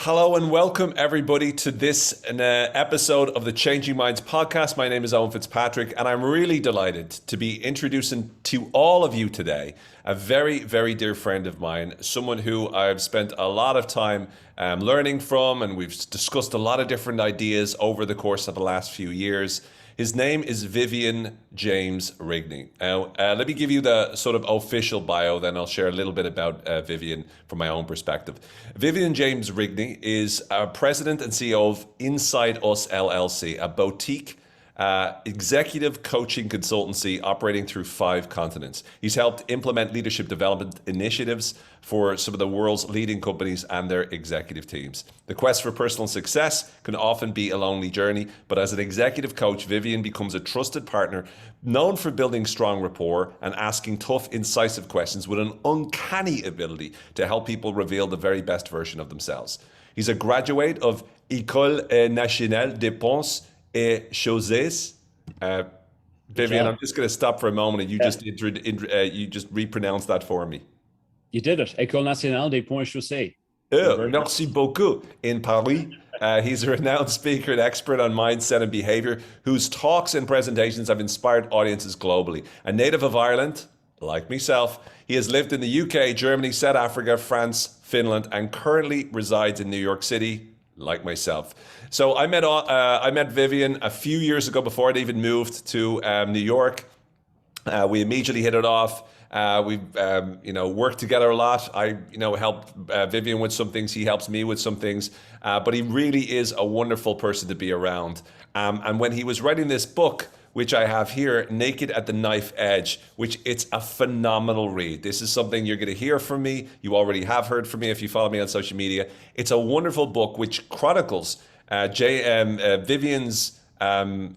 Hello and welcome everybody to this episode of the Changing Minds podcast. My name is Owen Fitzpatrick and I'm really delighted to be introducing to all of you today a very, very dear friend of mine, someone who I've spent a lot of time learning from, and we've discussed a lot of different ideas over the course of the last few years. His name is Vivian James Rigney. Now, let me give you the sort of official bio, then I'll share a little bit about Vivian from my own perspective. Vivian James Rigney is president and CEO of Inside Us LLC, a boutique executive coaching consultancy operating through 5 continents. He's helped implement leadership development initiatives for some of the world's leading companies and their executive teams. The quest for personal success can often be a lonely journey, but as an executive coach, Vivian becomes a trusted partner known for building strong rapport and asking tough, incisive questions with an uncanny ability to help people reveal the very best version of themselves. He's a graduate of École Nationale des Ponts et Chaussées. Vivian, I'm just going to stop for a moment and you just repronounce that for me. You did it. École Nationale des Ponts et Chaussées. Merci beaucoup. In Paris, he's a renowned speaker and expert on mindset and behavior whose talks and presentations have inspired audiences globally. A native of Ireland, like myself, he has lived in the UK, Germany, South Africa, France, Finland, and currently resides in New York City, like myself. So I met Vivian a few years ago before I'd even moved to New York. We immediately hit it off. We've worked together a lot. I helped Vivian with some things. He helps me with some things. But he really is a wonderful person to be around. And when he was writing this book, which I have here, Naked at the Knife Edge, which it's a phenomenal read. This is something you're going to hear from me. You already have heard from me if you follow me on social media. It's a wonderful book which chronicles Vivian's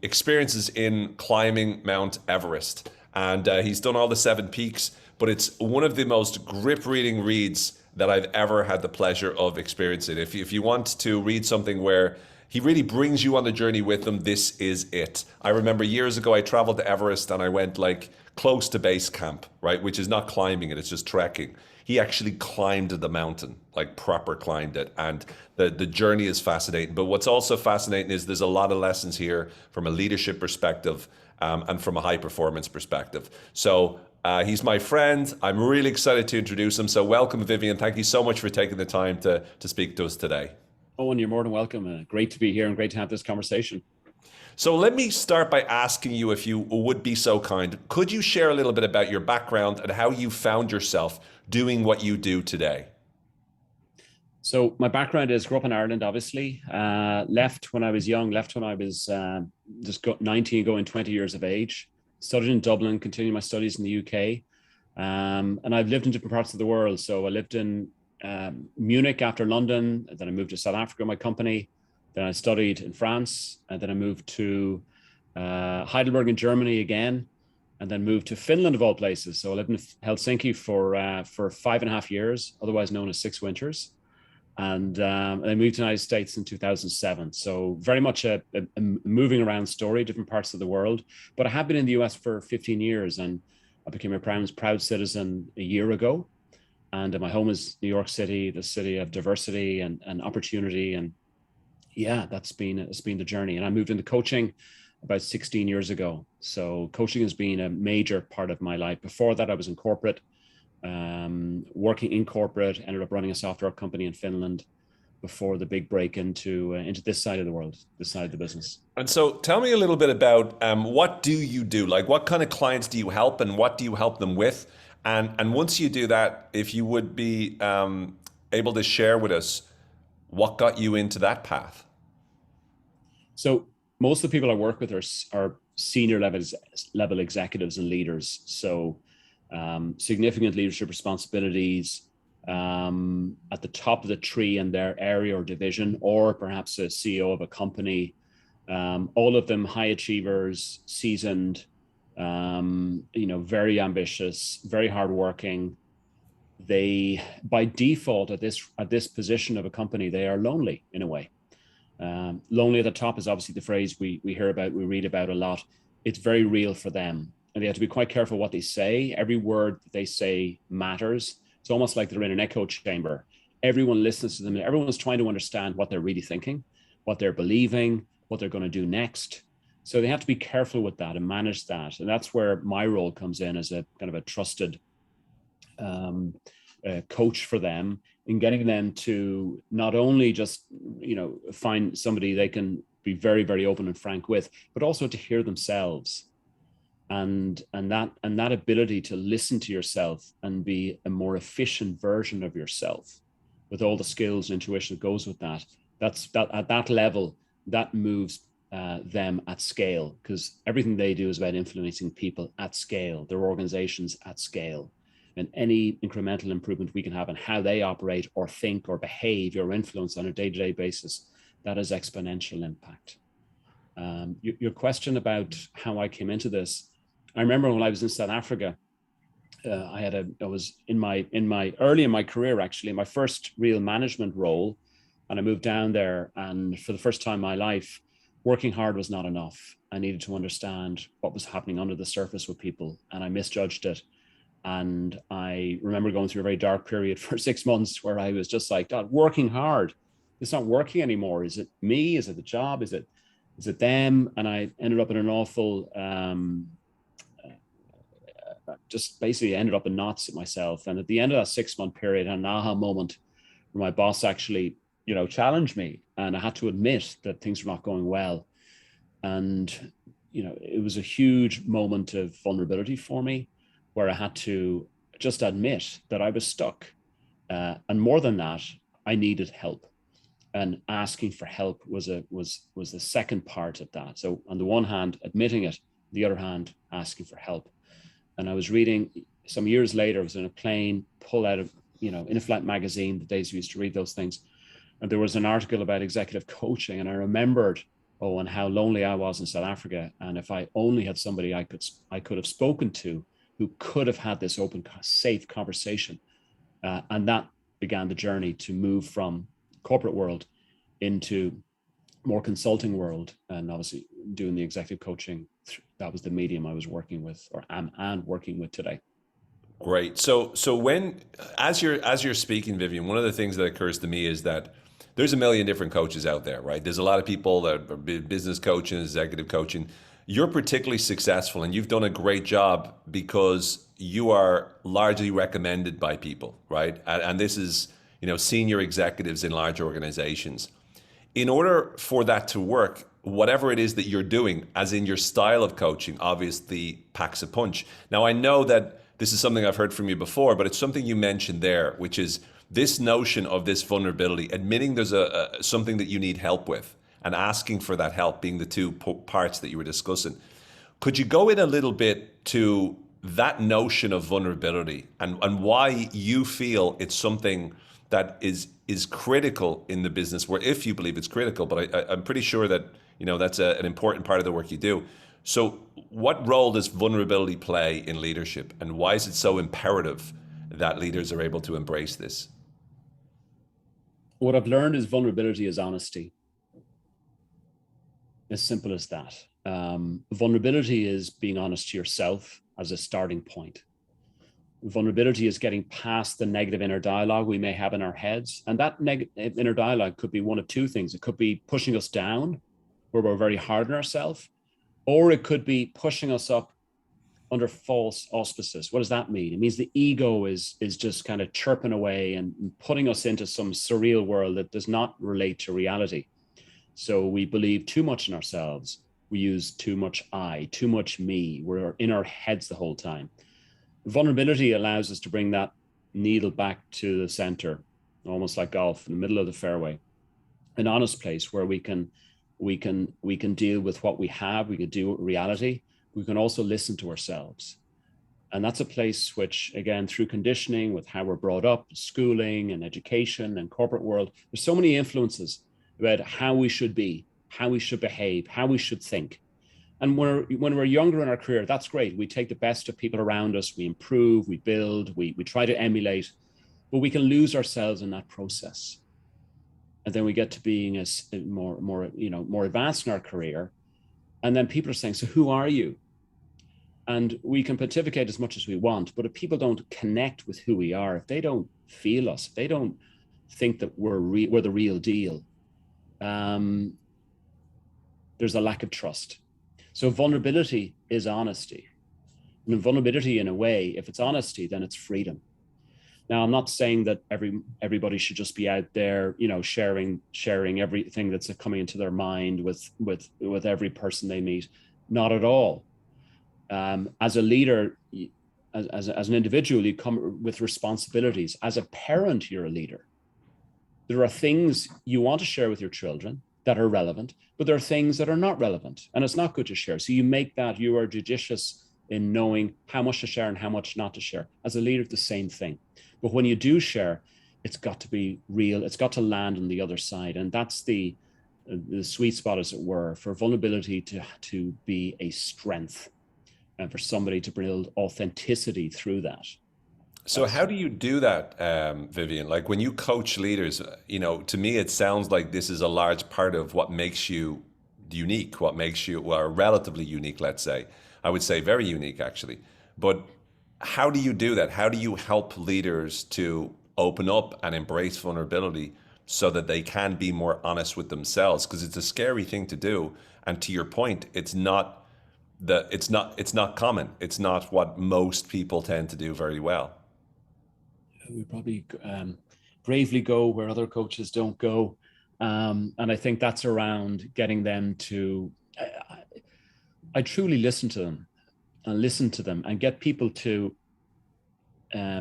experiences in climbing Mount Everest. And he's done all the 7 peaks, but it's one of the most grip-reading reads that I've ever had the pleasure of experiencing. If you want to read something where he really brings you on the journey with him, this is it. I remember years ago I traveled to Everest and I went like close to base camp, right? Which is not climbing it, it's just trekking. He actually climbed the mountain, like proper climbed it. And the journey is fascinating. But what's also fascinating is there's a lot of lessons here from a leadership perspective and from a high performance perspective. So he's my friend. I'm really excited to introduce him. So welcome, Vivian. Thank you so much for taking the time to speak to us today. Owen, you're more than welcome. Great to be here and great to have this conversation. So let me start by asking you, if you would be so kind, could you share a little bit about your background and how you found yourself doing what you do today? So my background is grew up in Ireland, obviously. Left when I was young, left when I was 19, going 20 years of age. Studied in Dublin, continued my studies in the UK. And I've lived in different parts of the world. So I lived in Munich after London, and then I moved to South Africa, my company. Then I studied in France, and then I moved to Heidelberg in Germany again, and then moved to Finland of all places. So I lived in Helsinki for 5.5 years, otherwise known as 6 winters. And I moved to the United States in 2007. So very much a moving around story, different parts of the world. But I have been in the US for 15 years, and I became a proud citizen a year ago. And my home is New York City, the city of diversity and opportunity. And yeah, it's been the journey. And I moved into coaching about 16 years ago. So coaching has been a major part of my life. Before that, I was in corporate, working in corporate, ended up running a software company in Finland before the big break into this side of the world, this side of the business. And so tell me a little bit about what do you do? Like what kind of clients do you help and what do you help them with? And once you do that, if you would be able to share with us what got you into that path. So most of the people I work with are senior level executives and leaders. So significant leadership responsibilities at the top of the tree in their area or division, or perhaps a CEO of a company. All of them high achievers, seasoned, very ambitious, very hardworking. They, by default, at this position of a company, they are lonely in a way. Lonely at the top is obviously the phrase we hear about, we read about a lot. It's very real for them, and they have to be quite careful what they say. Every word that they say matters. It's almost like they're in an echo chamber. everyone listens to them. Everyone's trying to understand what they're really thinking, what they're believing, what they're going to do next. So they have to be careful with that and manage that. And that's where my role comes in as a kind of a trusted coach for them, in getting them to not only just, find somebody they can be very, very open and frank with, but also to hear themselves. And that ability to listen to yourself and be a more efficient version of yourself with all the skills and intuition that goes with that. That's at that level, that moves them at scale, because everything they do is about influencing people at scale, their organizations at scale. And any incremental improvement we can have in how they operate or think or behave or influence on a day-to-day basis, that has exponential impact. Your question about how I came into this, I remember when I was in South Africa, I was in my early in my career, actually, my first real management role, and I moved down there, and for the first time in my life, working hard was not enough. I needed to understand what was happening under the surface with people, and I misjudged it. And I remember going through a very dark period for 6 months where I was just like, God, working hard, it's not working anymore. Is it me? Is it the job? Is it them? And I ended up in an awful, just basically ended up in knots at myself. And at the end of that 6-month period, I had an aha moment where my boss actually, challenged me, and I had to admit that things were not going well. And, it was a huge moment of vulnerability for me, where I had to just admit that I was stuck. And more than that, I needed help. And asking for help was the second part of that. So on the one hand, admitting it, on the other hand, asking for help. And I was reading some years later, I was in a plane, pull out of, in-flight magazine, the days we used to read those things. And there was an article about executive coaching. And I remembered, and how lonely I was in South Africa. And if I only had somebody I could have spoken to, who could have had this open, safe conversation. And that began the journey to move from corporate world into more consulting world, and obviously doing the executive coaching. That was the medium I was working with, or am working with today. Great. So when, as you're speaking, Vivian, one of the things that occurs to me is that there's a million different coaches out there, right? There's a lot of people that are business coaching, executive coaching. You're particularly successful, and you've done a great job because you are largely recommended by people, right? And this is, senior executives in large organizations. In order for that to work, whatever it is that you're doing, as in your style of coaching, obviously packs a punch. Now, I know that this is something I've heard from you before, but it's something you mentioned there, which is this notion of this vulnerability, admitting there's something that you need help with, and asking for that help being the two parts that you were discussing. Could you go in a little bit to that notion of vulnerability and why you feel it's something that is critical in the business, where, if you believe it's critical, but I'm pretty sure that, that's an important part of the work you do. So what role does vulnerability play in leadership, and why is it so imperative that leaders are able to embrace this? What I've learned is vulnerability is honesty. As simple as that. Vulnerability is being honest to yourself as a starting point. Vulnerability is getting past the negative inner dialogue we may have in our heads. And that negative inner dialogue could be one of two things. It could be pushing us down, where we're very hard on ourselves, or it could be pushing us up under false auspices. What does that mean? It means the ego is just kind of chirping away and putting us into some surreal world that does not relate to reality. So we believe too much in ourselves. We use too much I, too much me. We're in our heads the whole time. Vulnerability allows us to bring that needle back to the center, almost like golf, in the middle of the fairway, an honest place where we can deal with what we have. We can deal with reality. We can also listen to ourselves. And that's a place which, again, through conditioning, with how we're brought up, schooling and education and corporate world, there's so many influences about how we should be, how we should behave, how we should think. And when we're younger in our career, that's great. We take the best of people around us, we improve, we build, we try to emulate, but we can lose ourselves in that process. And then we get to being more advanced in our career. And then people are saying, so who are you? And we can pontificate as much as we want, but if people don't connect with who we are, if they don't feel us, if they don't think that we're the real deal, there's a lack of trust. So vulnerability is honesty. And vulnerability, in a way, if it's honesty, then it's freedom. Now, I'm not saying that everybody should just be out there, sharing everything that's coming into their mind with every person they meet. Not at all. As a leader, as an individual, you come with responsibilities. As a parent, you're a leader. There are things you want to share with your children that are relevant, but there are things that are not relevant, and it's not good to share. So you are judicious in knowing how much to share and how much not to share. As a leader, the same thing. But when you do share, it's got to be real. It's got to land on the other side. And that's the sweet spot, as it were, for vulnerability to be a strength and for somebody to build authenticity through that. So how do you do that, Vivian? Like when you coach leaders, to me, it sounds like this is a large part of what makes you unique, what makes you, well, relatively unique, let's say. I would say very unique, actually. But how do you do that? How do you help leaders to open up and embrace vulnerability so that they can be more honest with themselves? Because it's a scary thing to do. And to your point, it's not common. It's not what most people tend to do very well. We probably bravely go where other coaches don't go. And I think that's around getting them to, I truly listen to them and get people to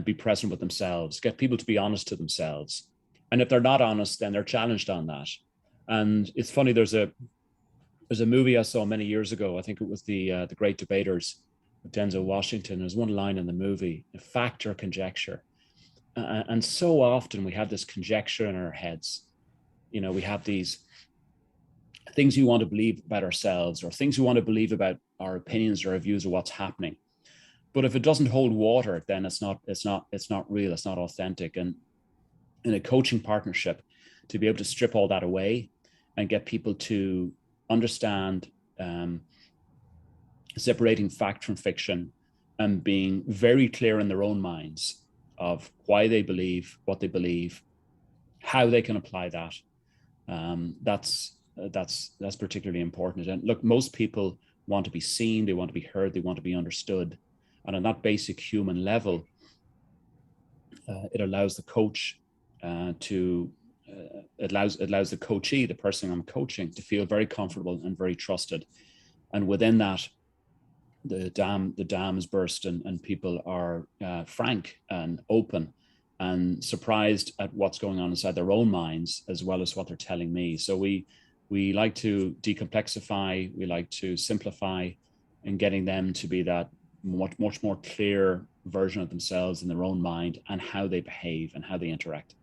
be present with themselves, get people to be honest to themselves. And if they're not honest, then they're challenged on that. And it's funny, there's a movie I saw many years ago. I think it was the Great Debaters with Denzel Washington. There's one line in the movie, fact or conjecture. And so often we have this conjecture in our heads. We have these things we want to believe about ourselves or things we want to believe about our opinions or our views of what's happening. But if it doesn't hold water, then it's not real, it's not authentic. And in a coaching partnership, to be able to strip all that away and get people to understand separating fact from fiction and being very clear in their own minds of why they believe what they believe, how they can apply that. That's particularly important. And look, most people want to be seen, they want to be heard, they want to be understood. And on that basic human level, it allows the coach it allows the coachee, the person I'm coaching, to feel very comfortable and very trusted. And within that, the dam is burst and people are frank and open and surprised at what's going on inside their own minds, as well as what they're telling me. So we like to decomplexify, we like to simplify, and getting them to be that much more clear version of themselves in their own mind and how they behave and how they interact.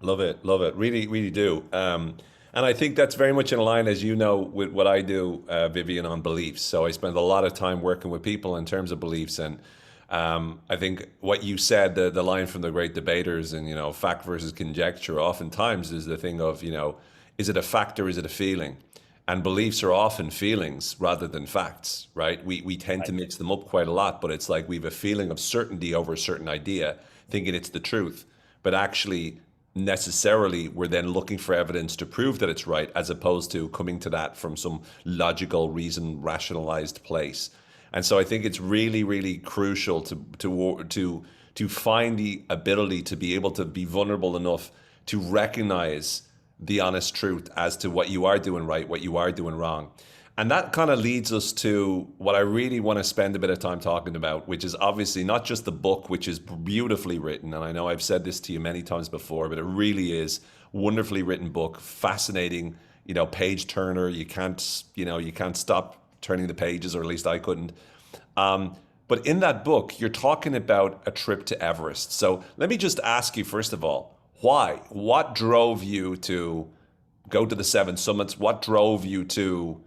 Love it. Really, really do. And I think that's very much in line, as you know, with what I do, Vivian, on beliefs. So I spend a lot of time working with people in terms of beliefs. And I think what you said, the line from the Great Debaters and, fact versus conjecture, oftentimes is the thing of, is it a fact or is it a feeling? And beliefs are often feelings rather than facts, right? We tend to mix them up quite a lot, but it's like we have a feeling of certainty over a certain idea, thinking it's the truth. But actually, necessarily, we're then looking for evidence to prove that it's right, as opposed to coming to that from some logical, reason, rationalized place. And so I think it's really, really crucial to find the ability to be able to be vulnerable enough to recognize the honest truth as to what you are doing right, what you are doing wrong. And that kind of leads us to what I really want to spend a bit of time talking about, which is obviously not just the book, which is beautifully written. And I know I've said this to you many times before, but it really is wonderfully written book, fascinating, page turner. You can't stop turning the pages, or at least I couldn't. But in that book, you're talking about a trip to Everest. So let me just ask you, first of all, why? What drove you to go to the 7 summits? What drove you to,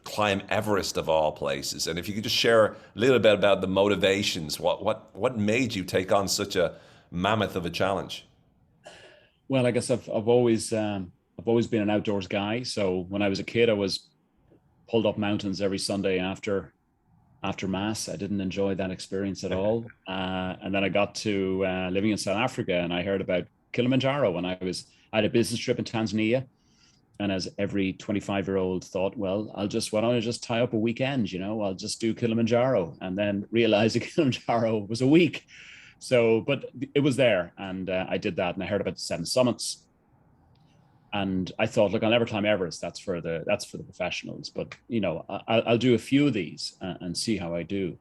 climb Everest of all places? And if you could just share a little bit about the motivations, what made you take on such a mammoth of a challenge? Well, I guess I've always been an outdoors guy. So when I was a kid, I was pulled up mountains every Sunday after Mass. I didn't enjoy that experience at all. And then I got to living in South Africa, and I heard about Kilimanjaro when I had a business trip in Tanzania. And as every 25-year-old thought, well, why don't I just tie up a weekend, I'll just do Kilimanjaro, and then realize that Kilimanjaro was a week. So, but it was there, and I did that, and I heard about the 7 summits. And I thought, look, I'll never climb Everest. That's for the professionals. But I'll do a few of these and see how I do.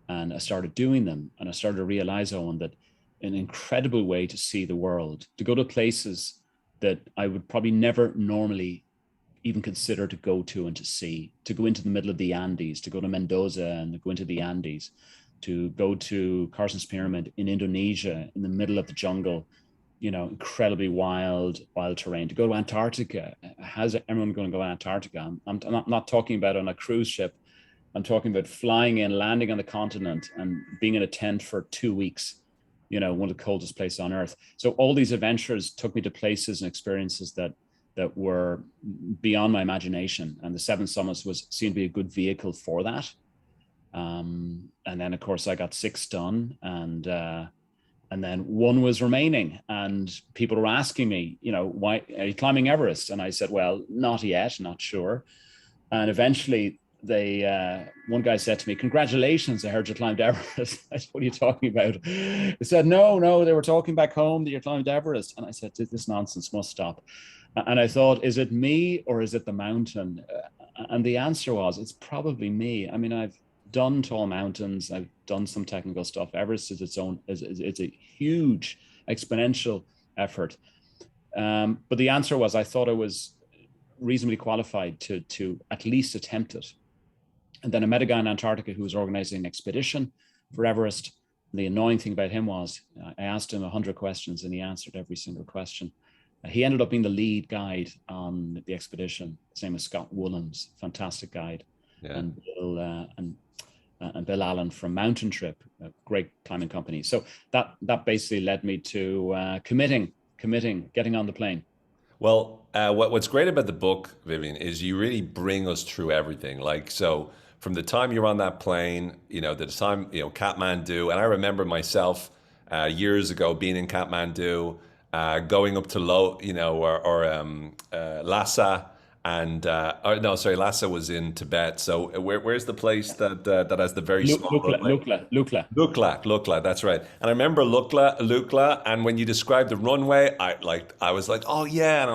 And I started doing them, and I started to realize, Owen, that an incredible way to see the world, to go to places that I would probably never normally even consider to go to and to see, to go into the middle of the Andes, to go to Mendoza and go into the Andes, to go to Carson's Pyramid in Indonesia, in the middle of the jungle, incredibly wild terrain, to go to Antarctica. How's everyone going to go to Antarctica? I'm not talking about on a cruise ship. I'm talking about flying in, landing on the continent, and being in a tent for 2 weeks, one of the coldest places on earth. So all these adventures took me to places and experiences that were beyond my imagination. And the 7 Summits seemed to be a good vehicle for that. And then, of course, I got 6 done, and then 1 was remaining, and people were asking me, why are you climbing Everest? And I said, well, not yet, not sure. And eventually one guy said to me, congratulations, I heard you climbed Everest. I said, what are you talking about? He said, no, they were talking back home that you climbed Everest. And I said, this nonsense must stop. And I thought, is it me or is it the mountain? And the answer was, it's probably me. I mean, I've done tall mountains, I've done some technical stuff. Everest is it's a huge exponential effort. But the answer was, I thought I was reasonably qualified to at least attempt it. And then I met a guy in Antarctica who was organizing an expedition for Everest. And the annoying thing about him was I asked him 100 questions and he answered every single question. He ended up being the lead guide on the expedition. His name is Scott Woolens, fantastic guide. Yeah. And Bill Allen from Mountain Trip, a great climbing company. So that basically led me to committing, getting on the plane. Well, what's great about the book, Vivian, is you really bring us through everything. Like, so from the time you're on that plane, the time, Kathmandu, and I remember myself years ago being in Kathmandu, going up to Lhasa, and Lhasa was in Tibet. So where's the place that has the very small Lukla, that's right. And I remember Lukla, and when you described the runway, I was like, oh yeah,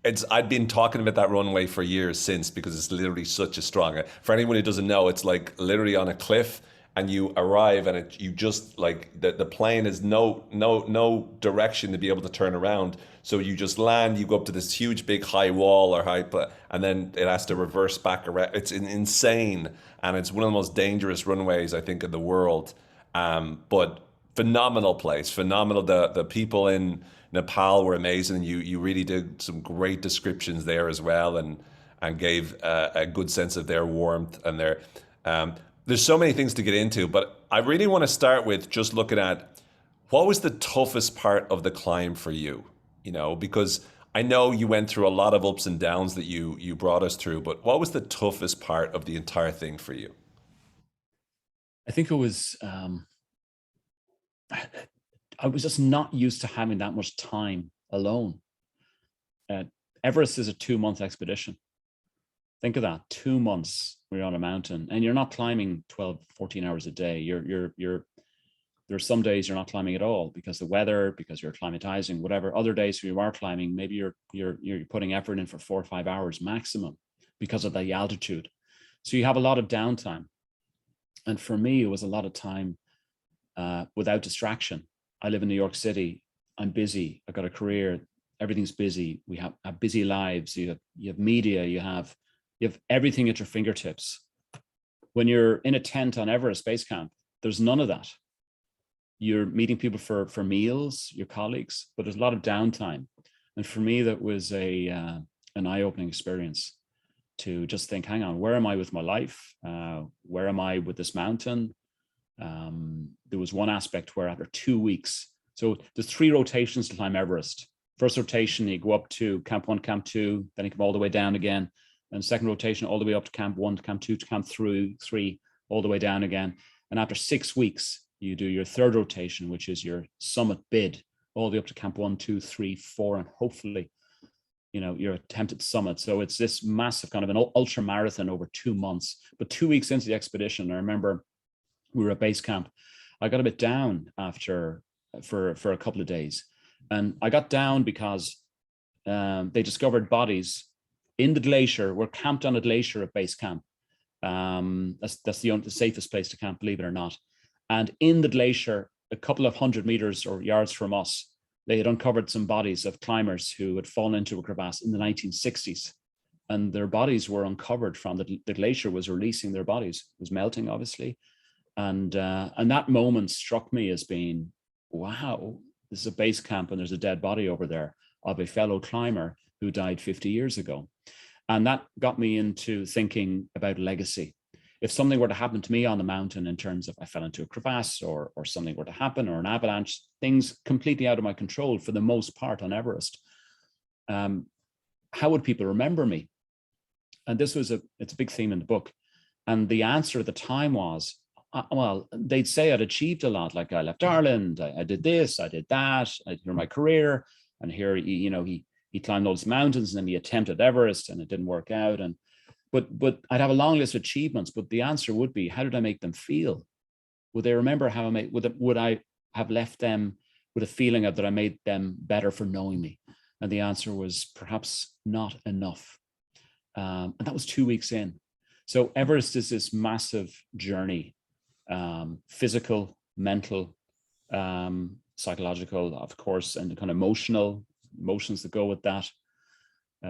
and I'd been talking about that runway for years since, because it's literally such a strong. For anyone who doesn't know, it's like literally on a cliff, and you arrive, and you just like the plane has no direction to be able to turn around. So you just land, you go up to this huge big high wall and then it has to reverse back around. It's insane, and it's one of the most dangerous runways I think in the world. But phenomenal place, phenomenal. The people in Nepal were amazing. You really did some great descriptions there as well, and gave a good sense of their warmth and their. There's so many things to get into, but I really want to start with just looking at what was the toughest part of the climb for you, because I know you went through a lot of ups and downs that you brought us through, but what was the toughest part of the entire thing for you? I think it was, I was just not used to having that much time alone. Everest is a 2-month expedition. Think of that, 2 months we're on a mountain, and you're not climbing 12, 14 hours a day. There's some days you're not climbing at all because the weather, because you're acclimatizing, whatever. Other days when you are climbing, maybe you're putting effort in for 4 or 5 hours maximum because of the altitude. So you have a lot of downtime. And for me, it was a lot of time without distraction. I live in New York City. I'm busy. I've got a career. Everything's busy. We have busy lives. You have media. You have everything at your fingertips. When you're in a tent on Everest Base Camp, there's none of that. You're meeting people for meals, your colleagues, but there's a lot of downtime. And for me, that was an eye-opening experience to just think, hang on, where am I with my life? Where am I with this mountain? There was one aspect where after 2 weeks, so there's 3 rotations to climb Everest. First rotation, you go up to Camp 1, Camp 2, then you come all the way down again. And second rotation, all the way up to Camp 1, to Camp 2, to Camp 3, all the way down again. And after 6 weeks, you do your third rotation, which is your summit bid all the way up to camp 1, 2, 3, 4, and hopefully, your attempted summit. So it's this massive kind of an ultra marathon over 2 months. But 2 weeks into the expedition, I remember we were at base camp. I got a bit down for a couple of days, and I got down because they discovered bodies in the glacier. We're camped on a glacier at base camp. That's the safest place to camp, believe it or not. And in the glacier, a couple of 100 meters or yards from us, they had uncovered some bodies of climbers who had fallen into a crevasse in the 1960s. And their bodies were uncovered from the glacier was releasing their bodies. It was melting, obviously. And that moment struck me as being, wow, this is a base camp and there's a dead body over there of a fellow climber who died 50 years ago. And that got me into thinking about legacy. If something were to happen to me on the mountain, in terms of I fell into a crevasse or something were to happen, or an avalanche, things completely out of my control for the most part on Everest, how would people remember me? And it's a big theme in the book. And the answer at the time was, well, they'd say I'd achieved a lot. Like I left Ireland, I did this, I did that, here my career, and here he climbed all these mountains, and then he attempted Everest, and it didn't work out. But I'd have a long list of achievements. But the answer would be, how did I make them feel? Would they remember how I made? Would I have left them with a feeling that I made them better for knowing me? And the answer was perhaps not enough. And that was 2 weeks in. So Everest is this massive journey. Physical, mental, psychological, of course, and kind of emotions that go with that,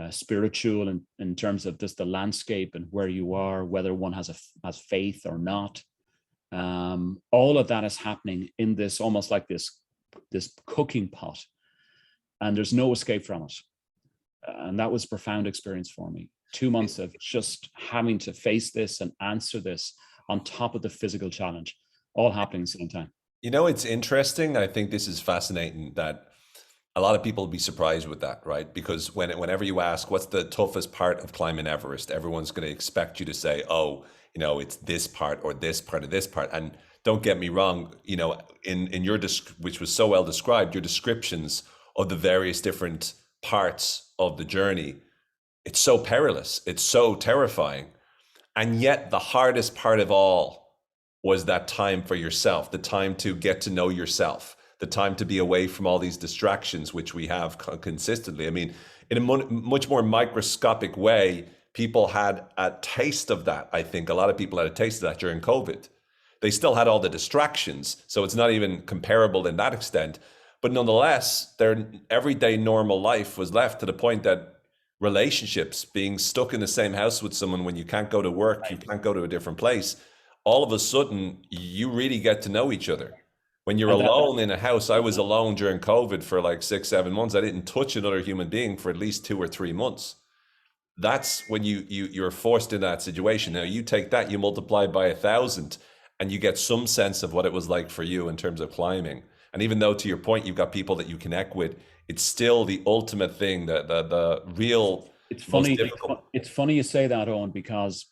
spiritual in terms of just the landscape and where you are, whether one has faith or not. All of that is happening in this, almost like this cooking pot, and there's no escape from it. And that was a profound experience for me. 2 months of just having to face this and answer this on top of the physical challenge, all happening at the same time. It's interesting. I think this is fascinating that a lot of people will be surprised with that, right? Because whenever you ask what's the toughest part of climbing Everest, everyone's going to expect you to say, oh, it's this part or this part or this part. And don't get me wrong, in your which was so well described, your descriptions of the various different parts of the journey, it's so perilous, it's so terrifying. And yet the hardest part of all was that time for yourself, the time to get to know yourself, the time to be away from all these distractions, which we have consistently. I mean, in a much more microscopic way, people had a taste of that. I think a lot of people had a taste of that during COVID. They still had all the distractions, so it's not even comparable in that extent. But nonetheless, their everyday normal life was left to the point that relationships, being stuck in the same house with someone when you can't go to work, right, you can't go to a different place, all of a sudden you really get to know each other. When you're alone in a house, I was alone during COVID for like 6-7 months. I didn't touch another human being for at least 2 or 3 months. That's when you're forced in that situation. Now you take that, you multiply by 1,000, and you get some sense of what it was like for you in terms of climbing. And even though, to your point, you've got people that you connect with, it's still the ultimate thing, the real. It's funny. It's funny you say that, Owen, because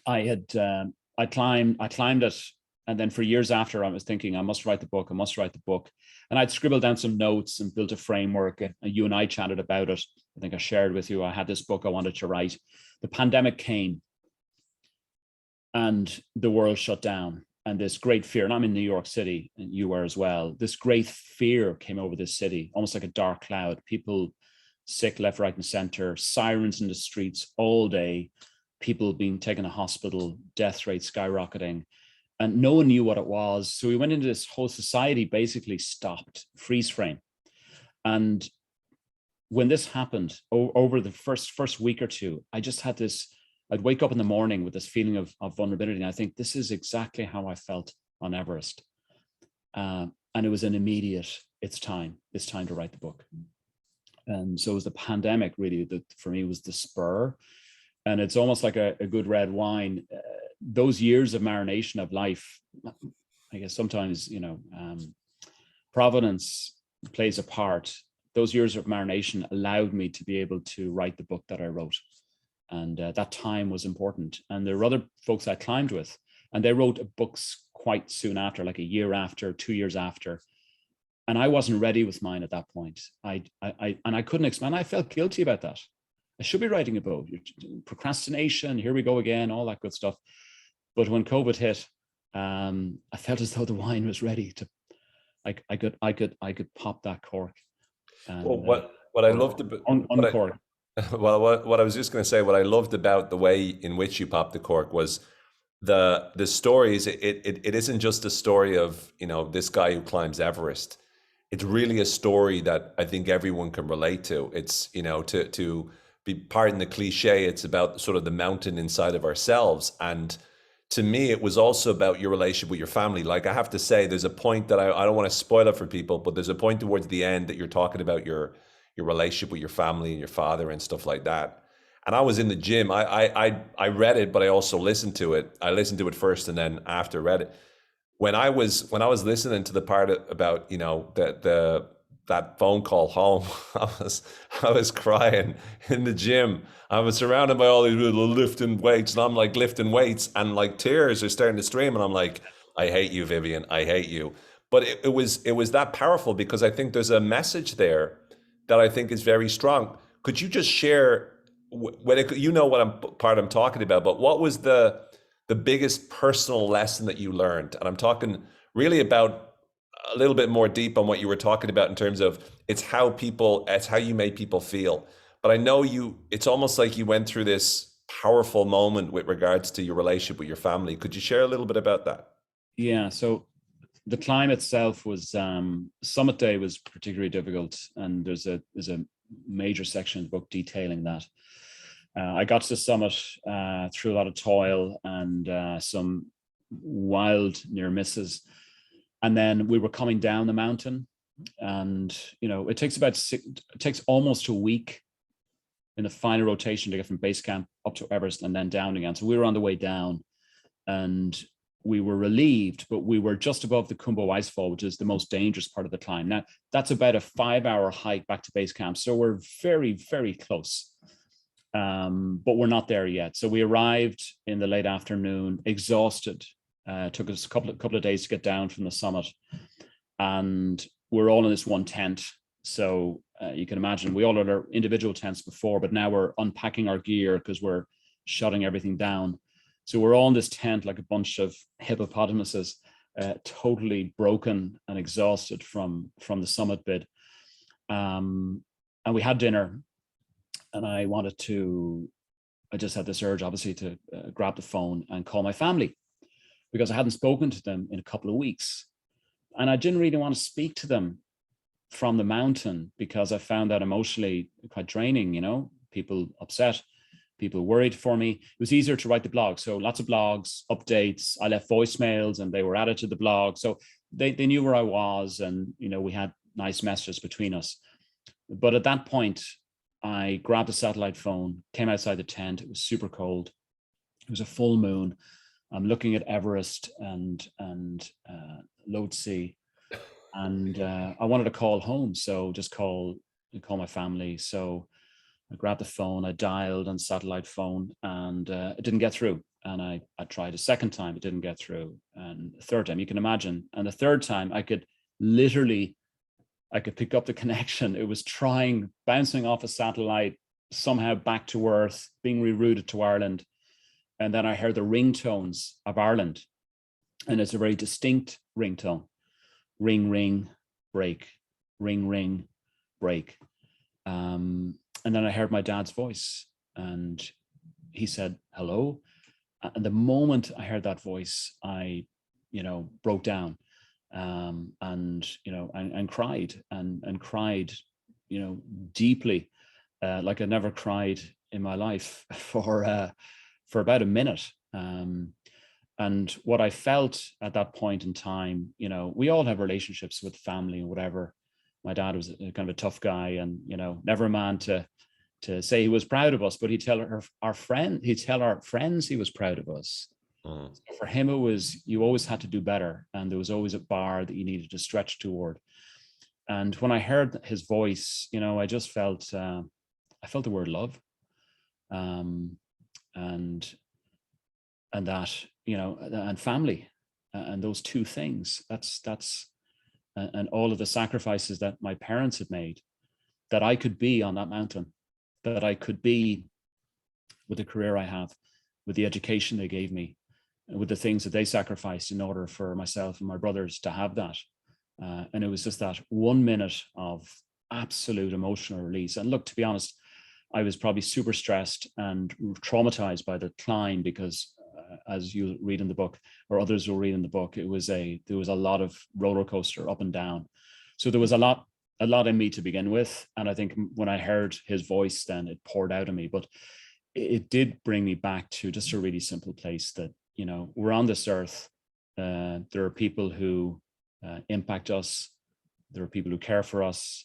I climbed it, and then for years after, I was thinking, I must write the book. And I'd scribbled down some notes and built a framework. And you and I chatted about it. I think I shared with you, I had this book I wanted to write. The pandemic came, and the world shut down. And this great fear, and I'm in New York City, and you were as well, this great fear came over this city, almost like a dark cloud. People sick left, right, and center, sirens in the streets all day, people being taken to hospital, death rate skyrocketing, and no one knew what it was. So we went into this whole society basically stopped, freeze frame. And when this happened, over the first week or two, I just had this, I'd wake up in the morning with this feeling of vulnerability. And I think this is exactly how I felt on Everest. And it was an immediate, it's time to write the book. And so it was the pandemic really that for me was the spur. And it's almost like a good red wine. Those years of marination of life, I guess sometimes, providence plays a part. Those years of marination allowed me to be able to write the book that I wrote. And that time was important. And there were other folks I climbed with, and they wrote books quite soon after, like a year after, 2 years after. And I wasn't ready with mine at that point. And I couldn't explain. I felt guilty about that. I should be writing a book. Procrastination, here we go again, all that good stuff. But when COVID hit, I felt as though the wine was ready to. I could pop that cork. And, Well, what I loved about uncork. well, what I was just going to say, what I loved about the way in which you popped the cork was the stories. It isn't just a story of, you know, this guy who climbs Everest. It's really a story that I think everyone can relate to. It's, you know, to be, pardon the cliche, it's about sort of the mountain inside of ourselves. And to me, it was also about your relationship with your family. Like, I have to say, there's a point that I don't want to spoil it for people, but there's a point towards the end that you're talking about your relationship with your family and your father and stuff like that. And I was in the gym. I read it, but I also listened to it. I listened to it first, and then after read it. When I was listening to the part about, you know, that phone call home, I was crying in the gym. I was surrounded by all these little lifting weights, and I'm like lifting weights, and like tears are starting to stream, and I'm like, I hate you, Vivian. I hate you. But it was that powerful, because I think there's a message there that I think is very strong. Could you just share, you know what I'm talking about, but what was the biggest personal lesson that you learned? And I'm talking really about a little bit more deep on what you were talking about in terms of it's how you made people feel. But I know it's almost like you went through this powerful moment with regards to your relationship with your family. Could you share a little bit about that? Yeah. So the climb itself was, summit day was particularly difficult, and there's a major section of the book detailing that. I got to the summit through a lot of toil and some wild near misses, and then we were coming down the mountain, and you know, it takes almost a week in the final rotation to get from base camp up to Everest and then down again. So we were on the way down, and we were relieved, but we were just above the Kumbo Icefall, which is the most dangerous part of the climb. Now, that's about a 5-hour hike back to base camp, so we're very, very close. But we're not there yet. So we arrived in the late afternoon, exhausted. Took us a couple of days to get down from the summit, and we're all in this one tent. So you can imagine, we all had our individual tents before, but now we're unpacking our gear because we're shutting everything down. So we're all in this tent like a bunch of hippopotamuses, totally broken and exhausted from the summit bid. And we had dinner, and I just had this urge, obviously, to grab the phone and call my family, because I hadn't spoken to them in a couple of weeks. And I didn't really want to speak to them from the mountain, because I found that emotionally quite draining, you know, people upset, people worried for me. It was easier to write the blog. So lots of blogs, updates, I left voicemails and they were added to the blog. So they knew where I was, and, you know, we had nice messages between us. But at that point, I grabbed a satellite phone, came outside the tent. It was super cold. It was a full moon. I'm looking at Everest and Lhotse, and I wanted to call home. So just call my family. So I grabbed the phone, I dialed on satellite phone, and it didn't get through. And I tried a second time, it didn't get through. And the third time, you can imagine. And the third time, I could pick up the connection. It was bouncing off a satellite, somehow back to Earth, being rerouted to Ireland. And then I heard the ringtones of Ireland. And it's a very distinct ringtone. Ring, ring, break. Ring, ring, break. And then I heard my dad's voice, and he said, hello. And the moment I heard that voice, I, you know, broke down, and, you know, and cried and cried, you know, deeply, like I never cried in my life for about a minute. And what I felt at that point in time, you know, we all have relationships with family and whatever. My dad was kind of a tough guy, and, you know, never a man to say he was proud of us, but he'd tell our friends he was proud of us. So for him, it was, you always had to do better, and there was always a bar that you needed to stretch toward. And when I heard his voice, you know, I just felt, I felt the word love, and that, you know, and family, and those two things. That's and all of the sacrifices that my parents had made, that I could be on that mountain, that I could be with the career I have, with the education they gave me, with the things that they sacrificed in order for myself and my brothers to have that. And it was just that 1 minute of absolute emotional release. And look, to be honest, I was probably super stressed and traumatized by the climb because, as you read in the book, or others will read in the book, there was a lot of roller coaster up and down. So there was a lot in me to begin with. And I think when I heard his voice, then it poured out of me. But it did bring me back to just a really simple place that, you know, we're on this earth. There are people who impact us. There are people who care for us.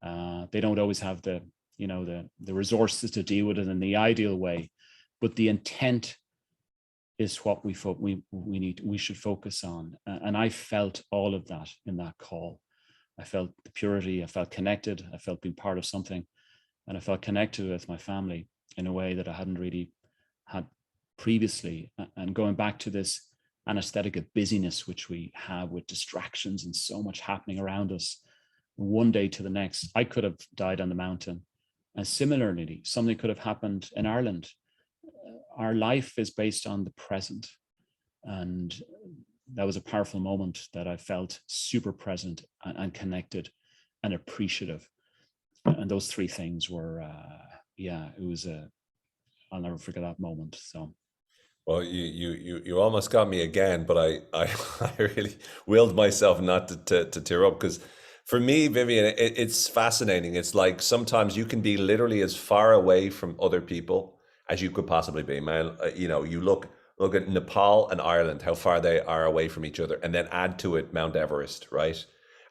They don't always have the resources to deal with it in the ideal way, but the intent is what we should focus on. And I felt all of that in that call. I felt the purity. I felt connected. I felt being part of something, and I felt connected with my family in a way that I hadn't really had previously. And going back to this anesthetic of busyness, which we have with distractions and so much happening around us, one day to the next, I could have died on the mountain. And similarly, something could have happened in Ireland. Our life is based on the present. And that was a powerful moment that I felt super present and connected and appreciative. And those three things were, I'll never forget that moment. So. Well, you almost got me again, but I really willed myself not to tear up, because for me, Vivian, it's fascinating. It's like sometimes you can be literally as far away from other people as you could possibly be, man. You look at Nepal and Ireland, how far they are away from each other, and then add to it Mount Everest, right?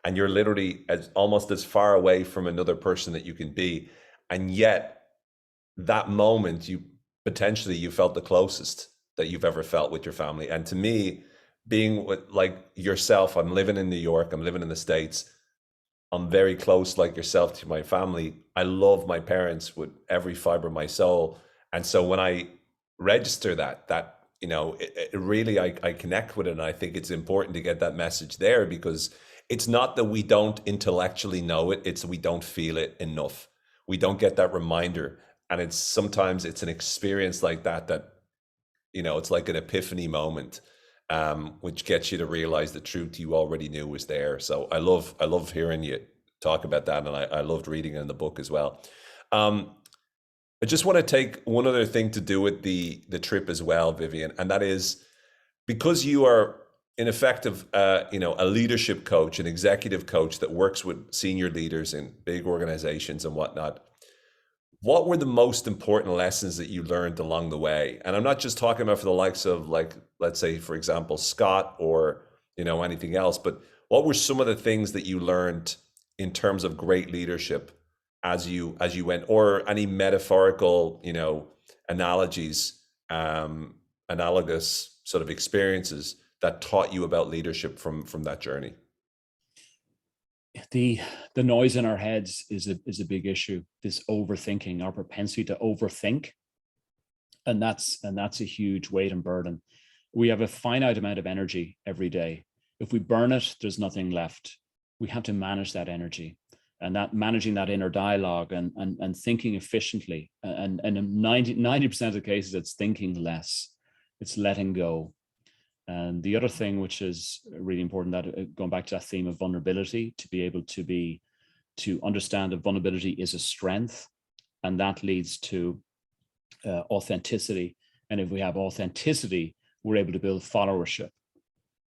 And you're literally almost as far away from another person that you can be, and yet that moment you felt the closest that you've ever felt with your family. And to me, being with like yourself, I'm living in New York, I'm living in the States, I'm very close like yourself to my family. I love my parents with every fiber of my soul. And so when I register that it really, I connect with it. And I think it's important to get that message there, because it's not that we don't intellectually know it, it's we don't feel it enough. We don't get that reminder. And sometimes it's an experience like that, it's like an epiphany moment, which gets you to realize the truth you already knew was there. So I love hearing you talk about that, and I loved reading it in the book as well. I just want to take one other thing to do with the trip as well, Vivian, and that is because you are in effect a leadership coach, an executive coach that works with senior leaders in big organizations and whatnot. What were the most important lessons that you learned along the way? And I'm not just talking about for the likes of, like, let's say, for example, Scott or, anything else, but what were some of the things that you learned in terms of great leadership as you went, or any metaphorical, analogies, analogous sort of experiences that taught you about leadership from that journey? The noise in our heads is a big issue. This overthinking, our propensity to overthink, and that's a huge weight and burden. We have a finite amount of energy every day. If we burn it, there's nothing left. We have to manage that energy, and that managing that inner dialogue and thinking efficiently. And in 90% of the cases, it's thinking less. It's letting go. And the other thing, which is really important, that going back to that theme of vulnerability, to be able to understand that vulnerability is a strength, and that leads to authenticity. And if we have authenticity, we're able to build followership,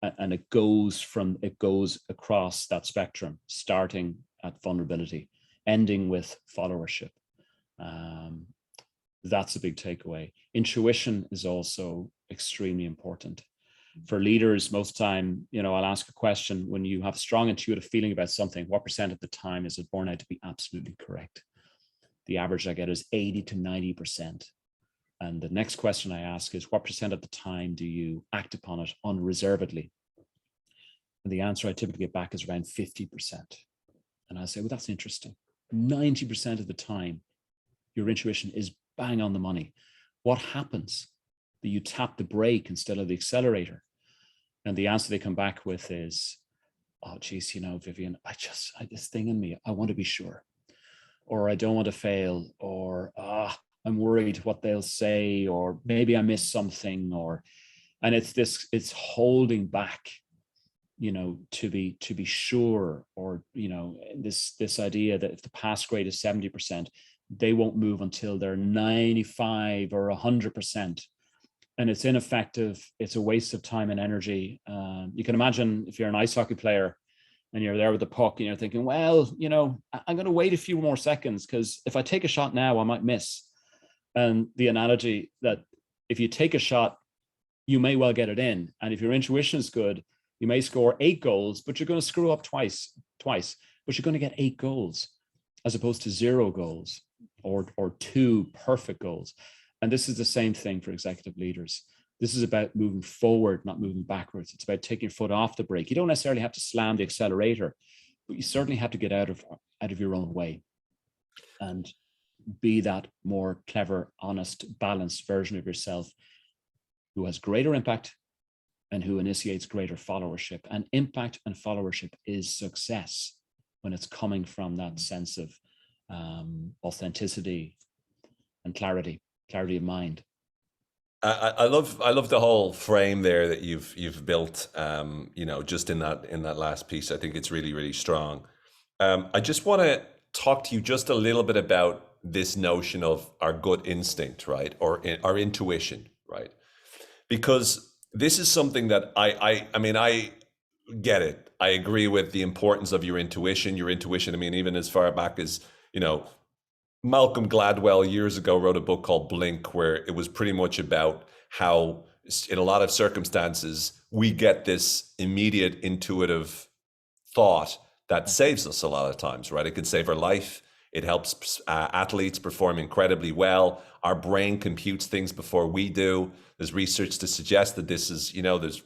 and it goes across that spectrum, starting at vulnerability, ending with followership. That's a big takeaway. Intuition is also extremely important. For leaders, most time, I'll ask a question: when you have a strong intuitive feeling about something, what % of the time is it borne out to be absolutely correct? The average I get is 80 to 90%. And the next question I ask is, what % of the time do you act upon it unreservedly? And the answer I typically get back is around 50%. And I say, well, that's interesting. 90% of the time, your intuition is bang on the money. What happens? That you tap the brake instead of the accelerator? And the answer they come back with is oh, geez, Vivian, this thing in me, I want to be sure, or I don't want to fail, or I'm worried what they'll say, or maybe I missed something, and it's holding back, to be sure, or this idea that if the pass grade is 70%, they won't move until they're 95 or 100%. And it's ineffective. It's a waste of time and energy. You can imagine if you're an ice hockey player and you're there with the puck and you're thinking, well, I'm going to wait a few more seconds because if I take a shot now, I might miss. And the analogy that if you take a shot, you may well get it in. And if your intuition is good, you may score 8 goals, but you're going to screw up twice, but you're going to get 8 goals as opposed to 0 goals or 2 perfect goals. And this is the same thing for executive leaders. This is about moving forward, not moving backwards. It's about taking your foot off the brake. You don't necessarily have to slam the accelerator, but you certainly have to get out of your own way and be that more clever, honest, balanced version of yourself who has greater impact and who initiates greater followership. And impact and followership is success when it's coming from that sense of authenticity and clarity of mind. I love the whole frame there that you've built. Just in that last piece, I think it's really, really strong. I just want to talk to you just a little bit about this notion of our gut instinct, right, or our intuition, right? Because this is something that I get it. I agree with the importance of your intuition. I mean, even as far back as Malcolm Gladwell years ago wrote a book called Blink, where it was pretty much about how in a lot of circumstances we get this immediate intuitive thought that saves us a lot of times, right? It can save our life. It helps athletes perform incredibly well. Our brain computes things before we do. There's research to suggest that this is, there's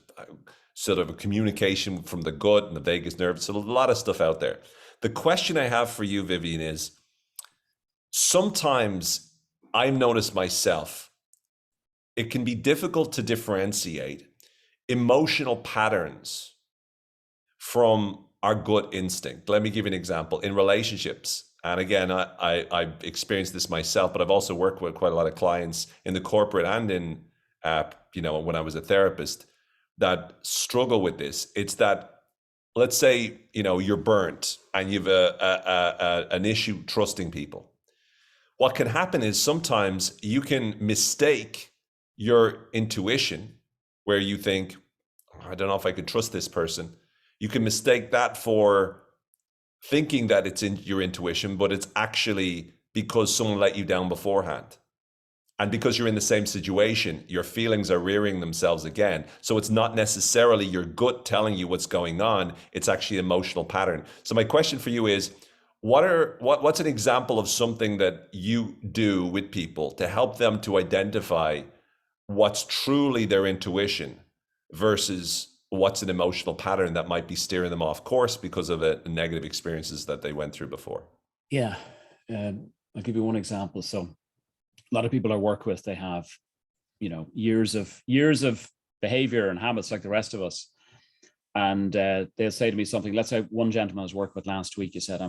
sort of a communication from the gut and the vagus nerve. So a lot of stuff out there. The question I have for you, Vivian, is sometimes I've noticed myself, it can be difficult to differentiate emotional patterns from our gut instinct. Let me give you an example. In relationships, and again, I've experienced this myself, but I've also worked with quite a lot of clients in the corporate and in, when I was a therapist that struggle with this. It's that, let's say, you're burnt and you've an issue trusting people. What can happen is sometimes you can mistake your intuition where you think, I don't know if I can trust this person. You can mistake that for thinking that it's in your intuition, but it's actually because someone let you down beforehand. And because you're in the same situation, your feelings are rearing themselves again. So it's not necessarily your gut telling you what's going on. It's actually an emotional pattern. So my question for you is, what's an example of something that you do with people to help them to identify what's truly their intuition versus what's an emotional pattern that might be steering them off course because of the negative experiences that they went through before? Yeah, I'll give you one example. So a lot of people I work with, they have, years of behavior and habits like the rest of us. And they'll say to me something. Let's say one gentleman I was working with last week, he said,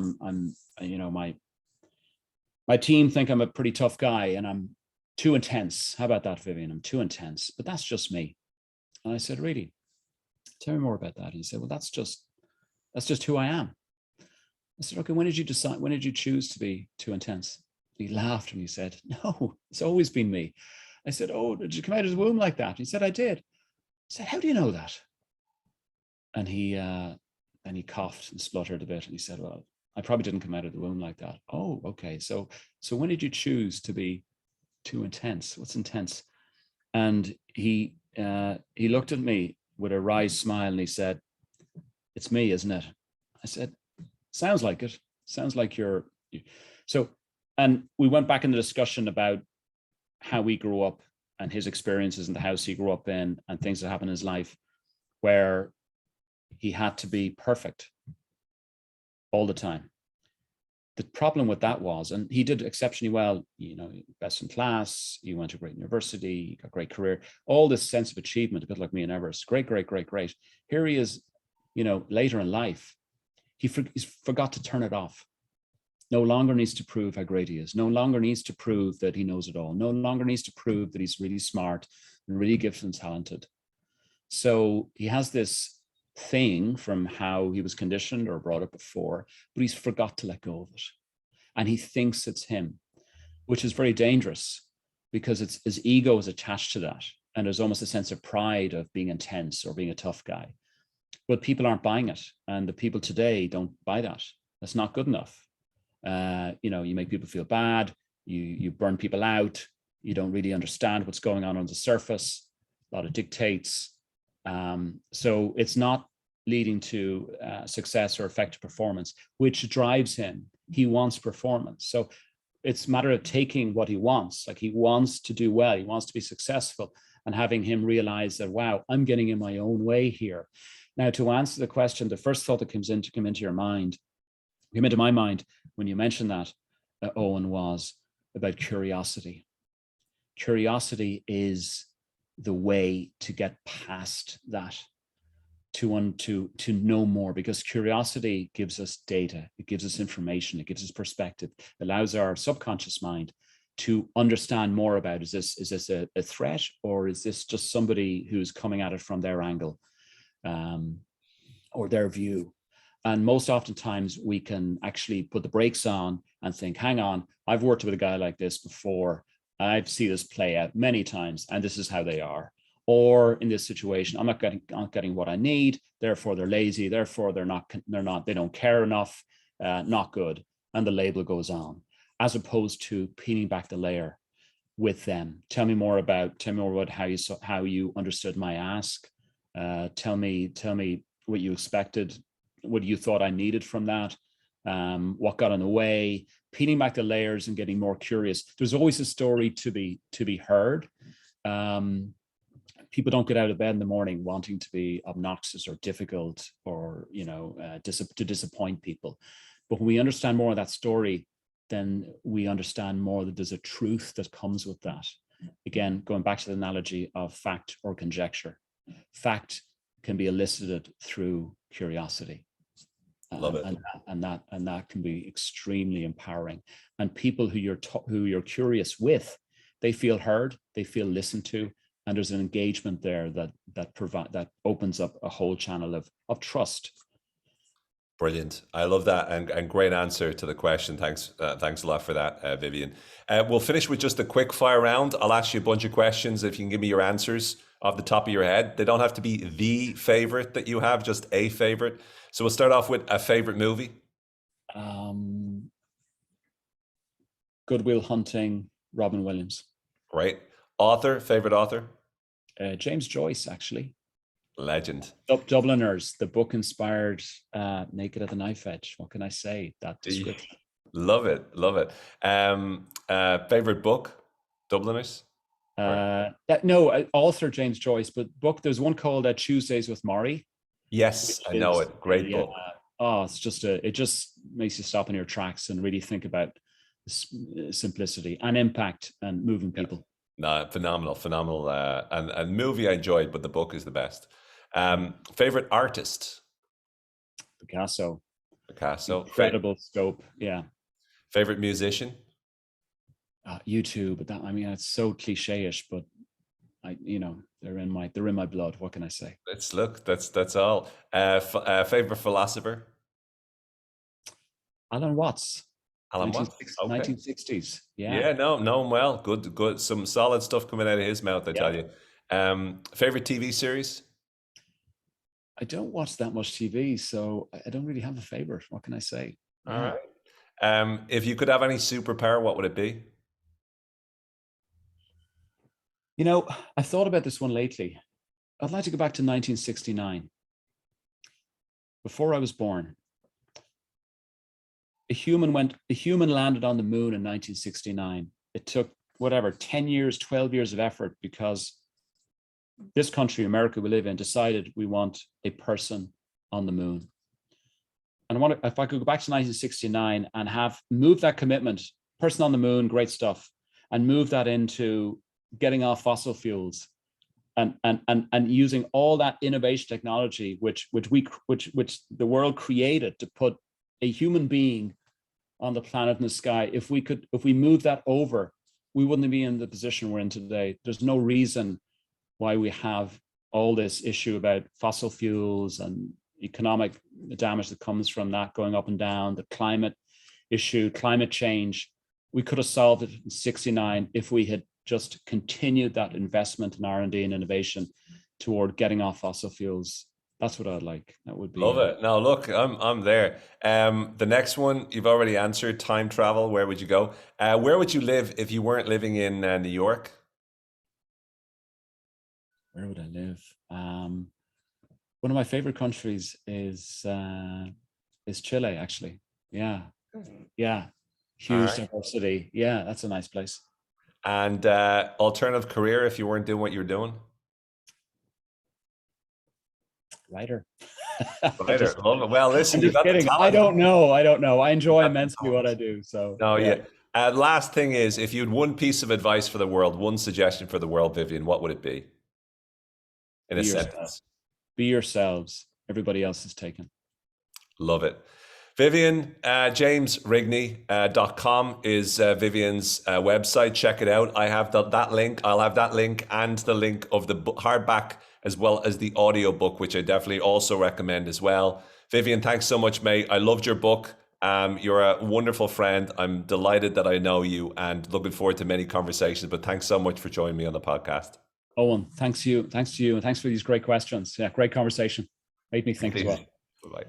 my team think I'm a pretty tough guy and I'm too intense. How about that, Vivian? I'm too intense, but that's just me. And I said, really? Tell me more about that. And he said, well, that's just who I am. I said, okay, when did you choose to be too intense? He laughed and he said, no, it's always been me. I said, oh, did you come out of the womb like that? He said, I did. I said, how do you know that? And he coughed and spluttered a bit. And he said, well, I probably didn't come out of the womb like that. Oh, okay. So when did you choose to be too intense? What's intense? And he looked at me with a wry smile and he said, it's me, isn't it? I said, sounds like it. Sounds like you're. So, and we went back in the discussion about how we grew up and his experiences in the house he grew up in and things that happened in his life where he had to be perfect all the time. The problem with that was, and he did exceptionally well, best in class, he went to a great university, he got a great career, all this sense of achievement, a bit like me and Everest, great. Here he is later in life, he's forgot to turn it off. No longer needs to prove how great he is. No longer needs to prove that he knows it all. No longer needs to prove that he's really smart and really gifted and talented. So he has this thing from how he was conditioned or brought up before, but he's forgot to let go of it. And he thinks it's him, which is very dangerous because his ego is attached to that. And there's almost a sense of pride of being intense or being a tough guy. But people aren't buying it. And the people today don't buy that. That's not good enough. You make people feel bad. You burn people out. You don't really understand what's going on the surface. A lot of dictates. So it's not leading to success or effective performance, which drives him. He wants performance. So it's a matter of taking what he wants. Like, he wants to do well. He wants to be successful, and having him realize that, wow, I'm getting in my own way here. Now, to answer the question, the first thought that came into my mind when you mentioned that, Owen, was about curiosity. Curiosity is the way to get past that, to know more, because curiosity gives us data, it gives us information, it gives us perspective, allows our subconscious mind to understand more about, is this a threat, or is this just somebody who's coming at it from their angle, or their view. And most oftentimes we can actually put the brakes on and think, hang on, I've worked with a guy like this before. I've seen this play out many times, and this is how they are. Or in this situation, I'm not getting what I need. Therefore, they're lazy. Therefore, they don't care enough. Not good. And the label goes on, as opposed to peeling back the layer with them. Tell me more about how you understood my ask. Tell me what you expected. What you thought I needed from that. What got in the way. Peeling back the layers and getting more curious. There's always a story to be heard. People don't get out of bed in the morning wanting to be obnoxious or difficult or to disappoint people. But when we understand more of that story, then we understand more that there's a truth that comes with that. Again, going back to the analogy of fact or conjecture. Fact can be elicited through curiosity. Love it. And that can be extremely empowering. And people who you're curious with, they feel heard, they feel listened to, and there's an engagement there that opens up a whole channel of trust. Brilliant. I love that, and great answer to the question. Thanks a lot for that, Vivian. We'll finish with just a quick fire round. I'll ask you a bunch of questions. If you can give me your answers off the top of your head. They don't have to be the favorite that you have, just a favorite. So we'll start off with a favorite movie. Good Will Hunting, Robin Williams. Great. Favorite author? James Joyce, actually. Legend. Dubliners, the book inspired Naked at the Knife Edge. What can I say? That description. Love it. Favorite book? Dubliners? Author James Joyce, but book, there's one called Tuesdays with Maury. Yes, I know it. Great book. It just makes you stop in your tracks and really think about simplicity and impact and moving people. No, phenomenal. And movie I enjoyed, but the book is the best. Favorite artist? Picasso. Incredible scope. Yeah. Favorite musician? U2, but it's so cliche-ish, but they're in my blood. What can I say? That's all. Favorite philosopher? Alan Watts. Alan Watts. Okay. 1960s. Yeah. Yeah, know him well. Good. Some solid stuff coming out of his mouth, I tell you. Favorite TV series? I don't watch that much TV, so I don't really have a favorite. What can I say? All right. If you could have any superpower, what would it be? I've thought about this one lately. I'd like to go back to 1969. Before I was born. A human landed on the moon in 1969. It took 10 years, 12 years of effort, because this country, America we live in, decided we want a person on the moon. And if I could go back to 1969 and have moved that commitment, person on the moon, great stuff, and move that into getting off fossil fuels and using all that innovation technology, which the world created to put a human being on the planet in the sky. If we move that over, we wouldn't be in the position we're in today. There's no reason why we have all this issue about fossil fuels and economic damage that comes from that going up and down, the climate issue, climate change. We could have solved it in '69 if we had just continued that investment in R&D and innovation toward getting off fossil fuels. That's what I'd like. That would be. Love it. Now, look, I'm there. The next one you've already answered: time travel. Where would you go? Where would you live if you weren't living in New York? Where would I live? One of my favorite countries is Chile, actually. Yeah, huge diversity. Yeah, that's a nice place. And alternative career if you weren't doing what you were doing? Writer. Writer. Love it. Well, listen, I'm just kidding. I don't know. I enjoy immensely what I do. So. No, yeah. Last thing is, if you had one piece of advice for the world, one suggestion for the world, Vivian, what would it be? In a sentence. Be yourselves. Everybody else is taken. Love it. Vivian, jamesrigney.com is Vivian's website. Check it out. I have that link. I'll have that link and the link of the hardback as well as the audiobook, which I definitely also recommend as well. Vivian, thanks so much, mate. I loved your book. You're a wonderful friend. I'm delighted that I know you and looking forward to many conversations. But thanks so much for joining me on the podcast. Owen, thanks to you. And thanks for these great questions. Yeah, great conversation. Made me think as well. Bye-bye.